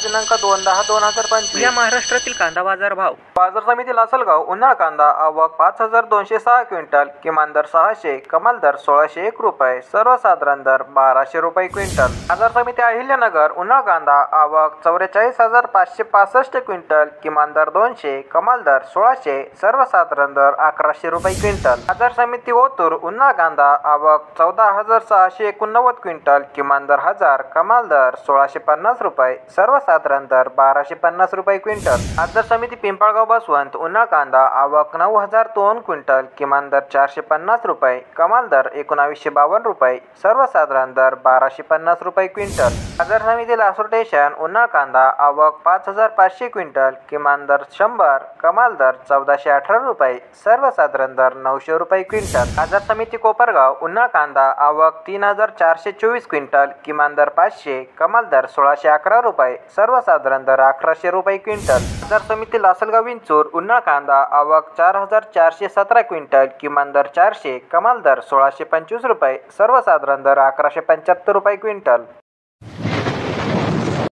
दिनांक 2/10/2025 या महाराष्ट्रातील कांदा बाजार भाव. बाजार समिती लासलगाव. उन्हाळ कांदा आवक 5206 क्विंटल, किमान दर 600, कमाल दर 1601 रुपये, सर्वसाधारण दर 1200 रुपये क्विंटल. बाजार समिती अहिल्यानगर. उन्हाळ कांदा आवक 44,565 क्विंटल, किमान दर 200, कमाल दर 1600, सर्वसाधारण दर 1100 रुपये क्विंटल. बाजार समिती ओतूर. उन्हाळ कांदा आवक 14,689 क्विंटल, किमान दर 1000, कमाल दर 1650 रुपये, सर्वसाधारण दर 1250 रुपये क्विंटल. बाजार समिती पिंपळगाव बसवंत. उन्हाळ कांदा आवक 9,002 क्विंटल, किमान दर 450 रुपये, कमाल दर 1952 रुपये, सर्वसाधारण दर 1250 रुपये क्विंटल. बाजार समिती लासूर स्टेशन. उन्हाळ कांदा आवक 5,500 क्विंटल, किमान दर 100, कमाल दर 1418 रुपये, सर्वसाधारण दर 900 रुपये क्विंटल. बाजार समिती कोपरगाव. उन्हाळ कांदा आवक 3,424 क्विंटल, किमान दर 500, कमाल दर 1611 रुपये, सर्वसाधारण दर 1100 रुपये क्विंटल. बाजार समिती लासलगाव विंचूर. उन्हाळ कांदा आवक 4,417 क्विंटल, किमान दर 400, कमाल दर 1625 रुपये, सर्वसाधारण दर 1175 रुपये क्विंटल.